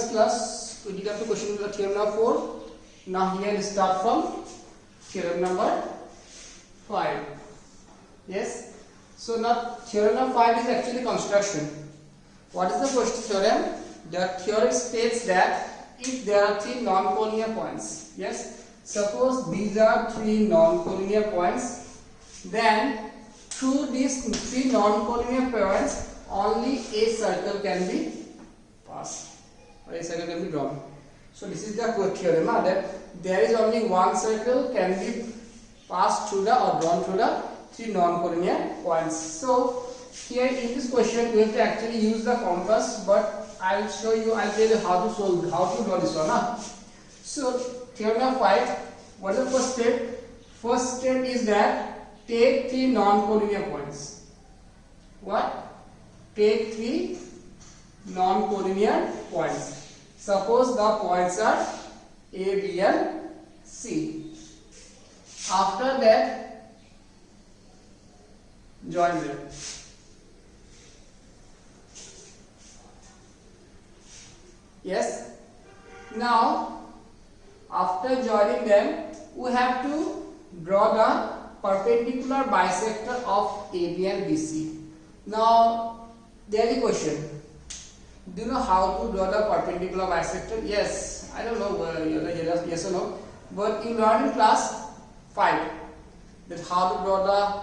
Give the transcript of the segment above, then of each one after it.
previous class we did up the question with the theorem number 4. Now here we start from theorem number 5. Yes. So now theorem number 5 is actually construction. What is the first theorem? The theorem states that if there are three non-collinear points, yes, suppose these are three non-collinear points, then through these three non-collinear points only a circle can be passed or a circle can be drawn. So this is the theorem that there is only one circle can be passed through the or drawn through the three non-collinear points. So here in this question we have to actually use the compass, but I'll tell you how to solve, how to draw this one. So theorem number 5, what is the first step? First step is that take three non-collinear points. What? Take three non-collinear points. Suppose the points are A, B and C. After that, join them. Yes. Now, after joining them, we have to draw the perpendicular bisector of AB and BC. Now, there is a question. Do you know how to draw the perpendicular bisector? Yes. I don't know yes or no. But you learned in class 5 that how to draw the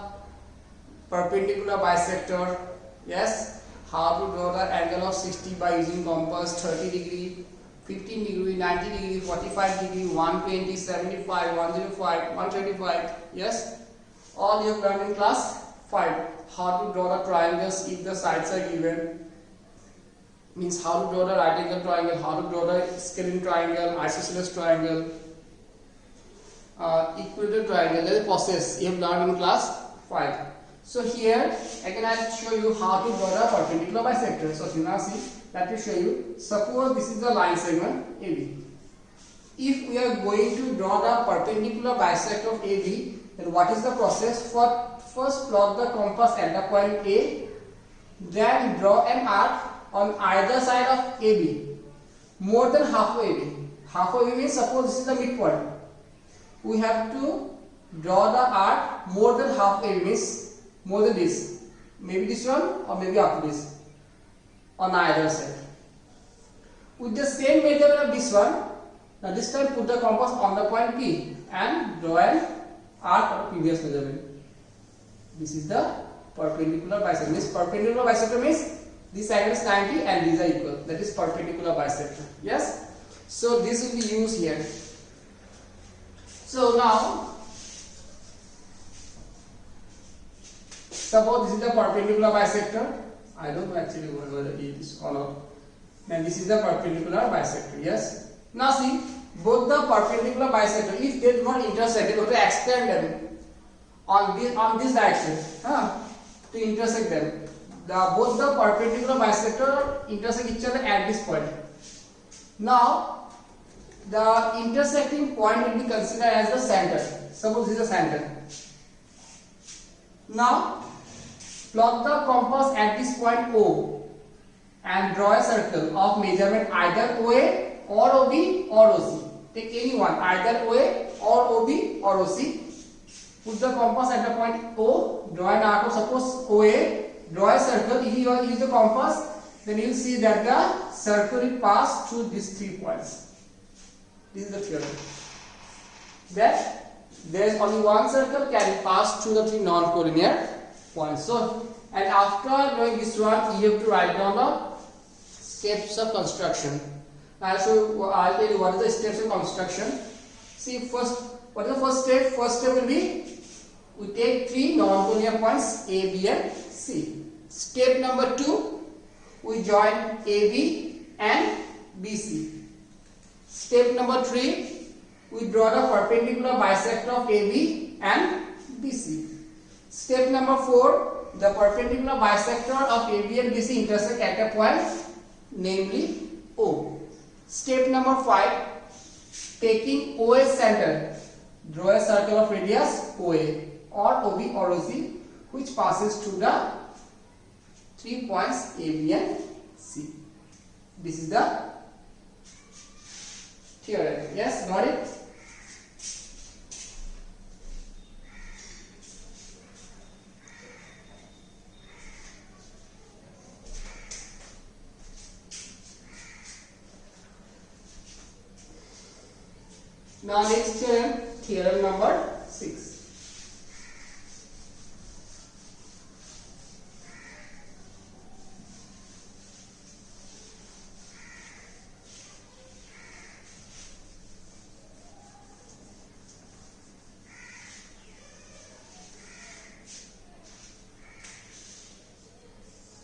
perpendicular bisector. Yes. How to draw the angle of 60 by using compass, 30 degree, 15 degree, 90 degree, 45 degree, 120, 75, 105, 125. Yes, all you have learned in class 5. How to draw the triangles if the sides are given. Means how to draw the right angle triangle, how to draw the scalene triangle, isosceles triangle, equilateral triangle. That is process you have learned in class 5. So here again I will show you how to draw the perpendicular bisector. So you now see that will show you. Suppose this is the line segment AB. If we are going to draw the perpendicular bisector of AB, then what is the process? First plot the compass at the point A, then draw an arc on either side of AB, more than half of AB. Half of AB means suppose this is the midpoint. We have to draw the arc more than half AB, means more than this, maybe this one or maybe after this, on either side. With the same method of this one, now this time put the compass on the point P and draw an arc of previous measurement. This is the perpendicular bisector. This perpendicular bisector means this angle is 90 and these are equal. That is perpendicular bisector. Yes. So this will be used here. So now, suppose this is the perpendicular bisector. I don't know actually whether it is or not. Then this is the perpendicular bisector. Yes. Now see, both the perpendicular bisector, if they do not intersect, you have to extend them on this direction to intersect them. Both the perpendicular bisector intersect each other at this point. Now the intersecting point will be considered as the center. Suppose this is the center. Now plot the compass at this point O and draw a circle of measurement either OA or OB or OC. Take any one, either OA or OB or OC. Put the compass at the point O, draw an arc of suppose OA, draw a circle. If you use the compass, then you will see that the circle will pass through these 3 points. This is the theorem. That there is only one circle can pass through the 3 non-collinear points. So, and after doing this one, you have to write down the steps of construction. Now, I'll tell you what is the steps of construction. See, first, what is the first step? First step will be we take 3 non-collinear points A, B, and C. Step number 2, we join AB and BC. Step number 3, we draw the perpendicular bisector of AB and BC. Step number 4, the perpendicular bisector of AB and BC intersect at a point, namely O. Step number 5, taking OA center, draw a circle of radius OA or OB or OC which passes through the 3 points A, B and C. This is the theorem. Yes, got it? Now next theorem, theorem number 6.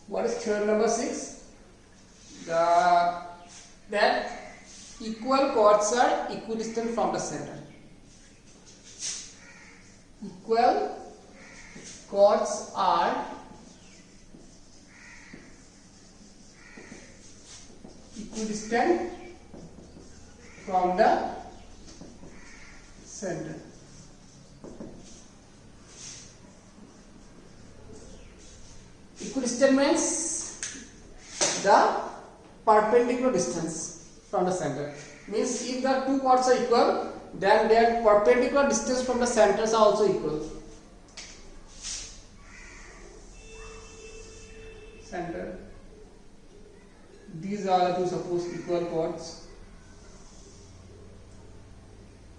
What is theorem number 6? That equal chords are equidistant from the center. Equal chords are equidistant from the center. Equidistant means the perpendicular distance from the center. Means if the two chords are equal, then their perpendicular distance from the centers are also equal. Center. These are the two supposed equal chords.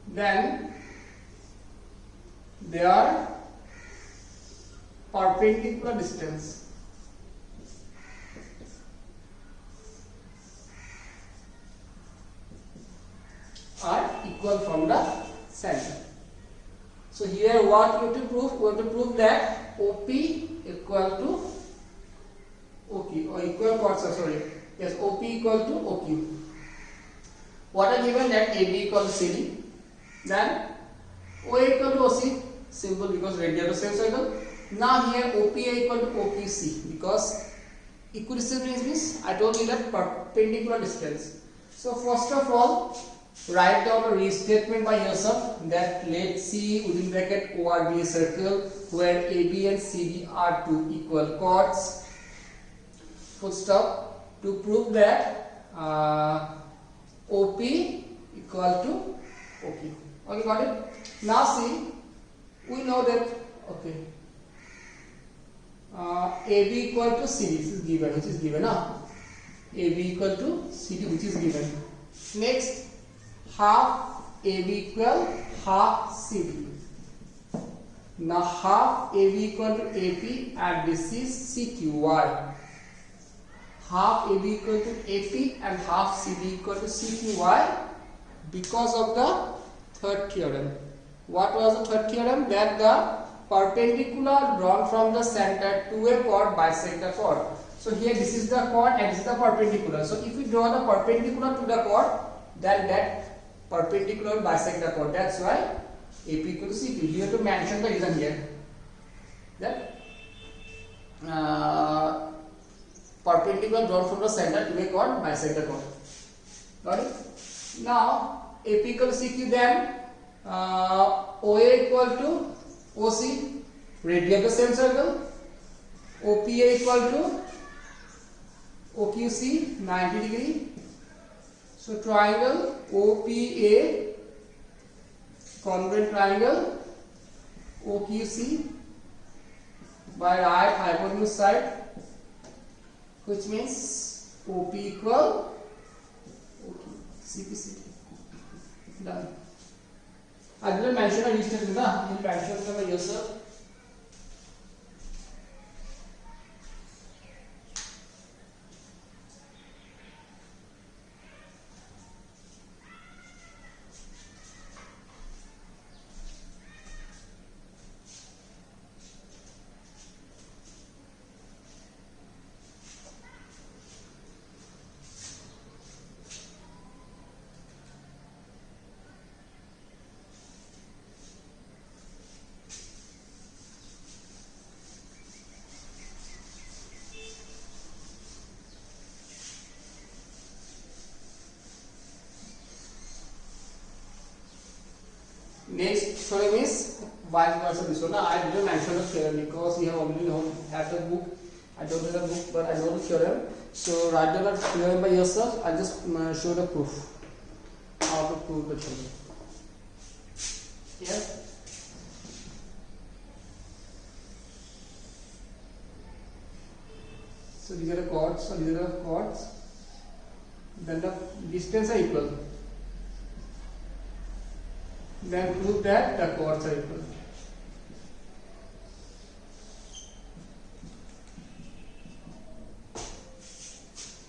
Then their perpendicular distance are equal from the center. So here what you have to prove? We have to prove that OP equal to OQ, or equal chords are, sorry, yes, OP equal to OQ. What are given? That AB equal to CD, then OA equal to OC, simple because radius of the same circle. Now here OPA equal to OPC, because equidistant means I told you that perpendicular distance. So first of all, write down a restatement by yourself that let C within bracket OR be a circle where AB and CD are two equal chords. Full stop. To prove that OP equal to OQ. Okay, got it? Now see, we know that, okay, AB equal to CD, this is given, which is given now. AB equal to CD, which is given. Next, half AB equal half CD. Now half AB equal to AP, and this is CQY. Half AB equal to AP and half CD equal to CQY because of the third theorem. What was the third theorem? That the perpendicular drawn from the center to a chord bisect the chord. So here this is the chord and this is the perpendicular. So if we draw the perpendicular to the chord, then that perpendicular bisect the chord. That's why AP equal to CQ. You have to mention the reason here. That perpendicular drawn from the center to a chord bisect the chord. Got it? Now AP equal to CQ, then OA equal to OC, radius of the same circle. OPA equal to OQC, 90 degree. So triangle OPA, congruent triangle OQC by right hypotenuse side, which means OP equal OQ, CPCT. Done. I didn't mention a restatement, you mention them by yourself. Next theorem is vice versa. This one I didn't mention the theorem because we have already had the book. I don't have the book, but I know the theorem. So write down the theorem by yourself. I'll just show the proof. How to prove the theorem. Yes. So these are the chords. So these are the chords. Then the distance are equal. Then prove that the chords are equal.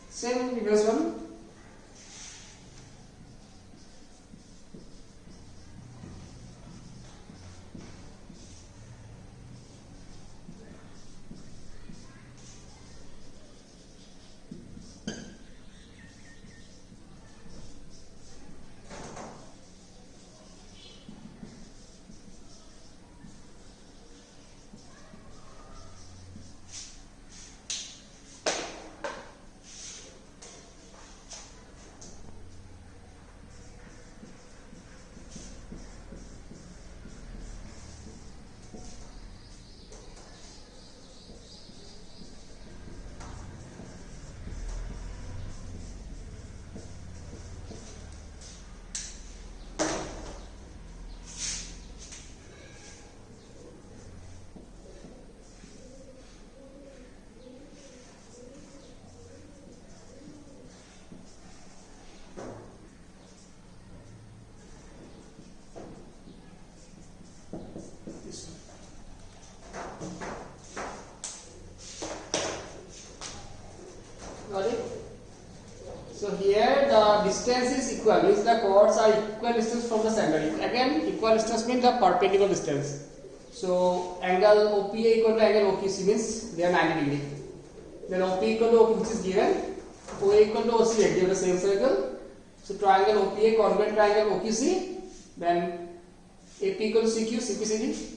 Same previous one. Got it? So here the distance is equal, means the chords are equal distance from the center. Again, equal distance means the perpendicular distance. So angle OPA equal to angle OQC means they are 90 degree. Then OP equal to OQ which is given, OA equal to OCA given the same circle. So triangle OPA congruent triangle OQC, then AP equal to CQ, CPCD.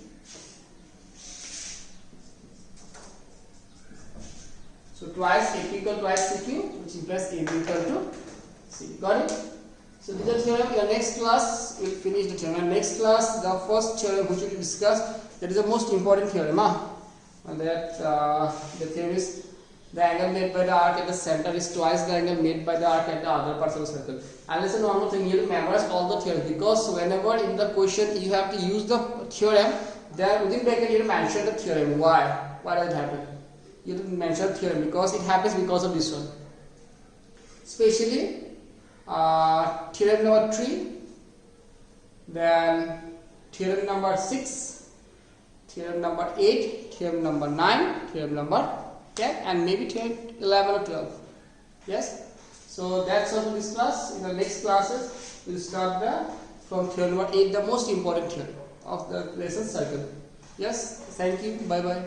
So twice AP equal to twice CQ, which implies AB equal to C. Got it? So this is the theorem. Your next class will finish the theorem. Next class, the first theorem which we will discuss, that is the most important theorem. And that the theorem is the angle made by the arc at the center is twice the angle made by the arc at the other parts of the circle. And listen, one more thing, you will memorize all the theorem, because whenever in the question you have to use the theorem, then within bracket you will mention the theorem. Why? Why does it happen? You didn't mention theorem because it happens because of this one. Especially theorem number 3, then theorem number 6, theorem number 8, theorem number 9, theorem number 10, and maybe theorem 11 or 12. Yes. So that's all for this class. In the next classes, we'll start from theorem number 8, the most important theorem of the lesson circle. Yes. Thank you. Bye bye.